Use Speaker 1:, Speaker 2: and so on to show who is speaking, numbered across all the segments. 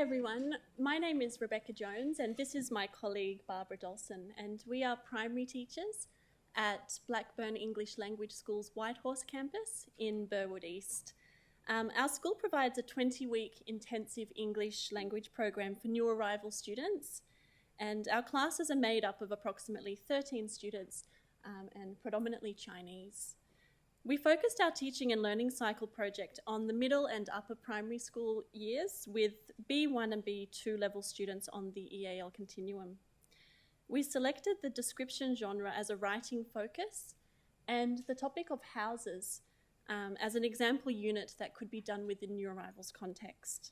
Speaker 1: everyone, my name is Rebekah Jones and this is my colleague Barbara Dahlsen, and we are primary teachers at Blackburn English Language School's Whitehorse campus in Burwood East. Our school provides a 20-week intensive English language program for new arrival students, and our classes are made up of approximately 13 students and predominantly Chinese. We focused our teaching and learning cycle project on the middle and upper primary school years with B1 and B2 level students on the EAL continuum. We selected the description genre as a writing focus and the topic of houses as an example unit that could be done within new arrivals context.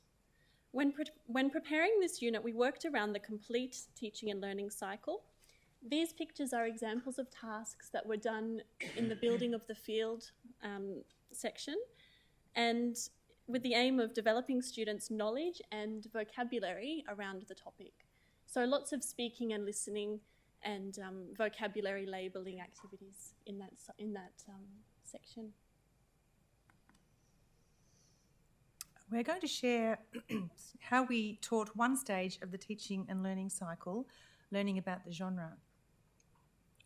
Speaker 1: When preparing this unit, we worked around the complete teaching and learning cycle. These pictures are examples of tasks that were done in the building of the field section, and with the aim of developing students' knowledge and vocabulary around the topic. So lots of speaking and listening and vocabulary labelling activities in that section.
Speaker 2: We're going to share how we taught one stage of the teaching and learning cycle, learning about the genre.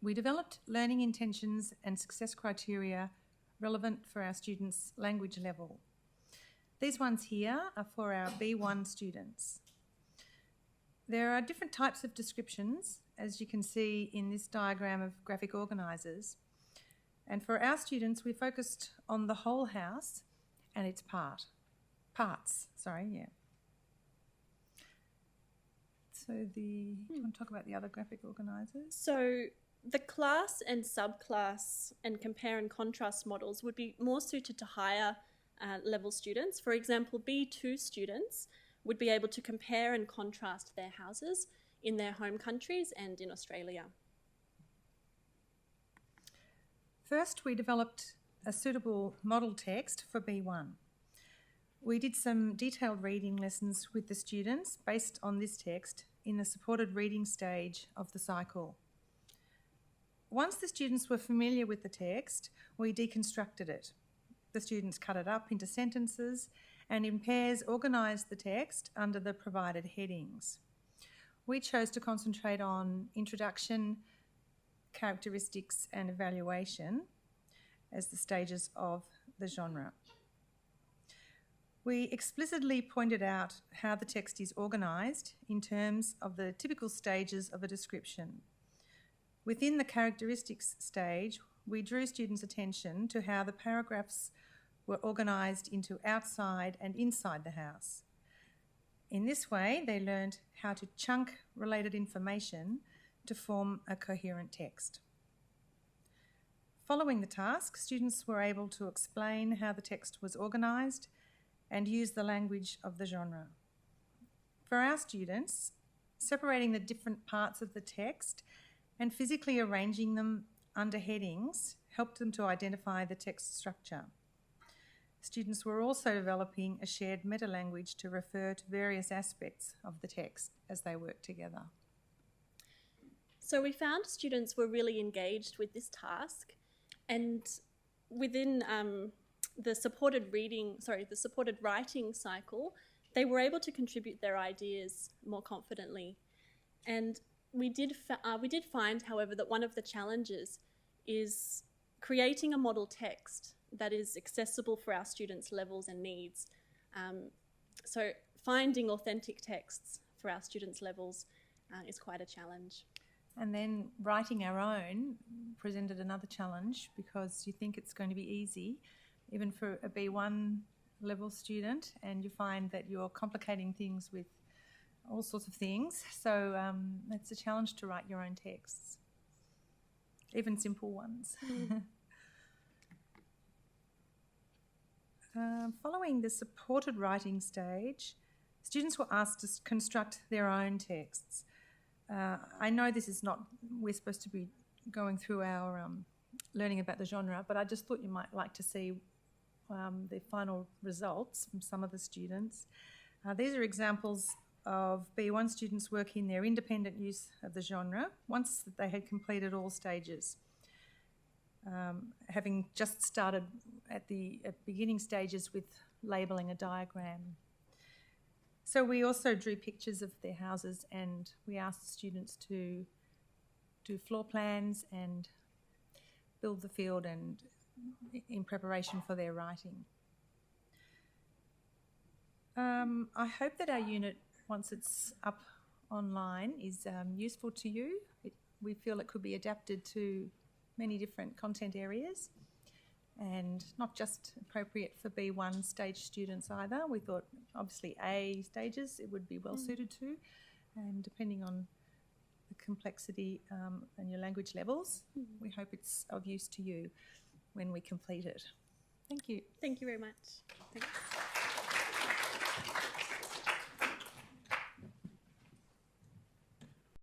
Speaker 2: We developed learning intentions and success criteria relevant for our students' language level. These ones here are for our B1 students. There are different types of descriptions, as you can see in this diagram of graphic organisers. And for our students, we focused on the whole house and its parts. So do you want to talk about the other graphic organisers?
Speaker 1: So the class and subclass and compare and contrast models would be more suited to higher level students. For example, B2 students would be able to compare and contrast their houses in their home countries and in Australia.
Speaker 2: First, we developed a suitable model text for B1. We did some detailed reading lessons with the students based on this text in the supported reading stage of the cycle. Once the students were familiar with the text, we deconstructed it. The students cut it up into sentences and in pairs organised the text under the provided headings. We chose to concentrate on introduction, characteristics and evaluation as the stages of the genre. We explicitly pointed out how the text is organised in terms of the typical stages of a description. Within the characteristics stage, we drew students' attention to how the paragraphs were organised into outside and inside the house. In this way, they learned how to chunk related information to form a coherent text. Following the task, students were able to explain how the text was organised and use the language of the genre. For our students, separating the different parts of the text and physically arranging them under headings helped them to identify the text structure. Students were also developing a shared meta-language to refer to various aspects of the text as they worked together.
Speaker 1: So we found students were really engaged with this task, and within the supported writing cycle, they were able to contribute their ideas more confidently. And we did find, however, that one of the challenges is creating a model text that is accessible for our students' levels and needs. So finding authentic texts for our students' levels is quite a challenge.
Speaker 2: And then writing our own presented another challenge, because you think it's going to be easy, even for a B1 level student, and you find that you're complicating things with all sorts of things. So it's a challenge to write your own texts, even simple ones. Following the supported writing stage, students were asked to construct their own texts. I know this is not, we're supposed to be going through our learning about the genre, but I just thought you might like to see the final results from some of the students. These are examples of B1 students working their independent use of the genre once they had completed all stages. Having just started at the beginning stages with labelling a diagram. So we also drew pictures of their houses, and we asked students to do floor plans and build the field and in preparation for their writing. I hope that our unit, once it's up online, is useful to you. We feel it could be adapted to many different content areas and not just appropriate for B1 stage students either. We thought obviously A stages it would be well suited to, and depending on the complexity and your language levels, we hope it's of use to you when we complete it. Thank you.
Speaker 1: Thank you very much. Thanks.